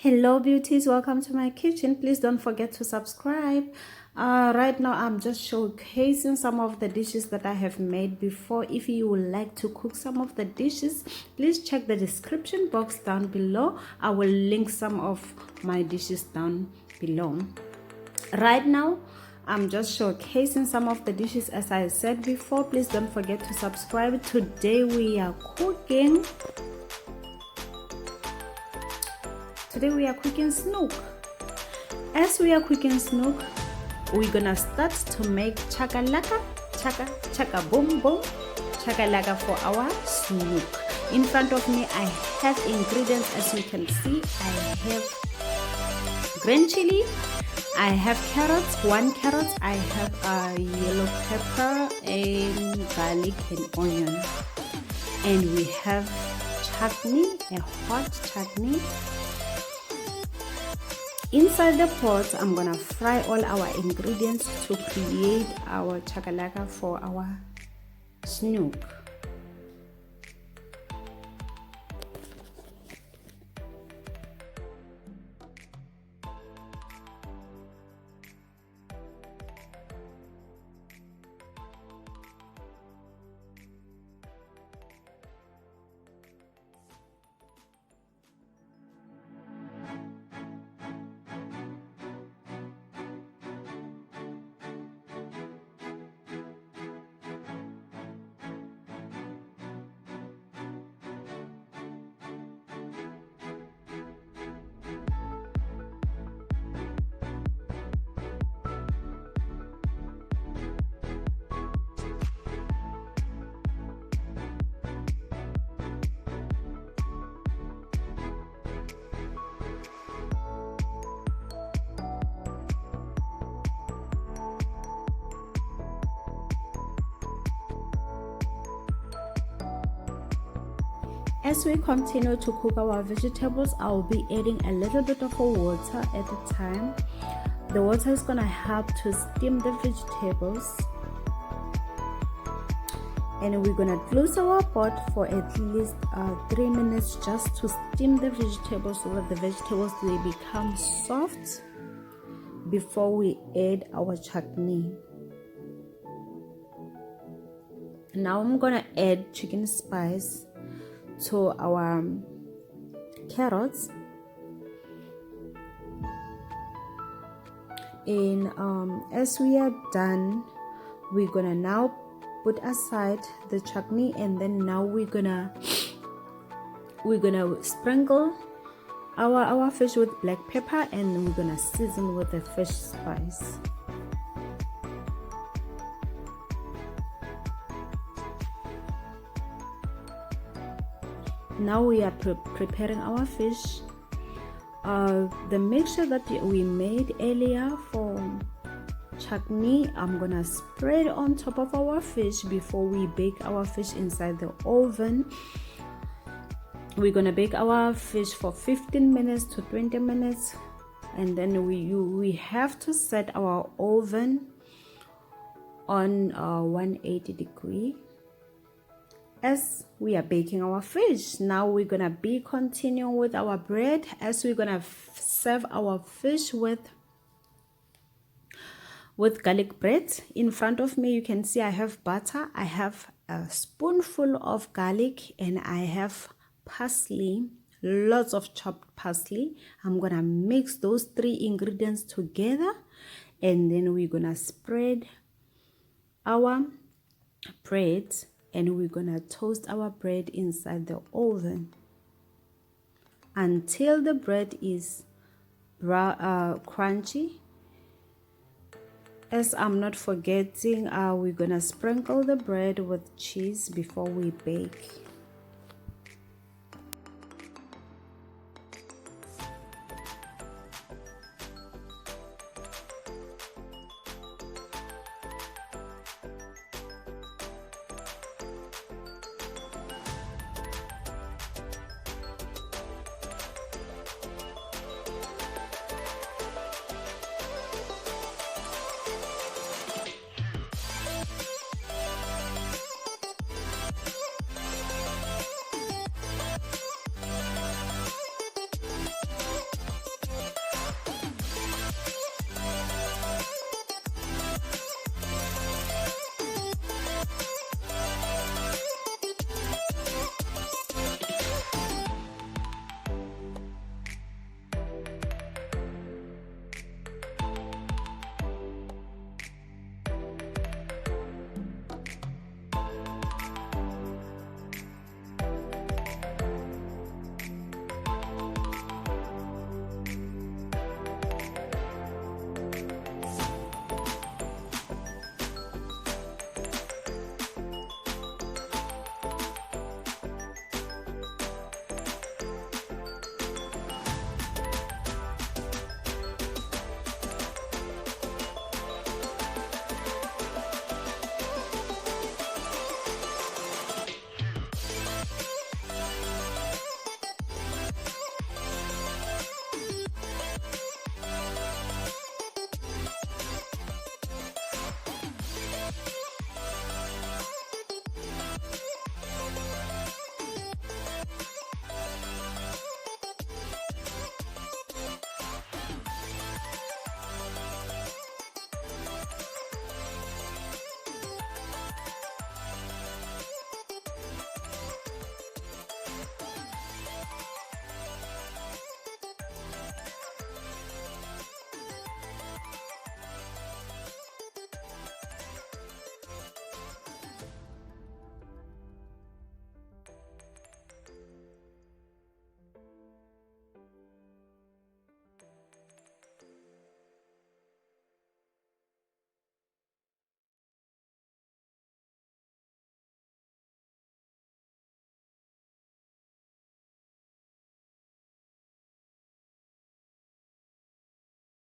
Hello beauties, welcome to my kitchen. Please don't forget to subscribe. Right now I'm just showcasing some of the dishes that I have made before. If you would like to cook some of the dishes, please check the description box down below. I will link some of my dishes down below. Right now I'm just showcasing some of the dishes. As I said before, please don't forget to subscribe. Today we are cooking Snoek. As we are cooking Snoek, we're gonna start to make Chakalaka, chaka boom boom, Chakalaka for our Snoek. In front of me I have ingredients. As you can see, I have green chili, I have carrots, 1 carrot, I have a yellow pepper and garlic and onion, and we have chutney, a hot chutney. Inside the pot, I'm gonna fry all our ingredients to create our chakalaka for our Snoek. As we continue to cook our vegetables, I'll be adding a little bit of water at a time. The water is gonna help to steam the vegetables, and we're gonna close our pot for at least 3 minutes just to steam the vegetables so that the vegetables will become soft before we add our chutney. Now I'm gonna add chicken spice to our carrots, and as we are done, we're gonna now put aside the chutney, and then now we're gonna sprinkle our fish with black pepper, and we're gonna season with the fish spice. Now we are preparing our fish. The mixture that we made earlier for chutney, I'm gonna spread on top of our fish before we bake our fish inside the oven. We're gonna bake our fish for 15 minutes to 20 minutes, and then we have to set our oven on 180 degree as we are baking our fish. Now we're gonna be continuing with our bread, as we're gonna serve our fish with garlic bread. In front of me you can see I have butter, I have a spoonful of garlic, and I have parsley, lots of chopped parsley. I'm gonna mix those 3 ingredients together, and then we're gonna spread our bread, and we're gonna toast our bread inside the oven until the bread is crunchy. As I'm not forgetting, we're gonna sprinkle the bread with cheese before we bake.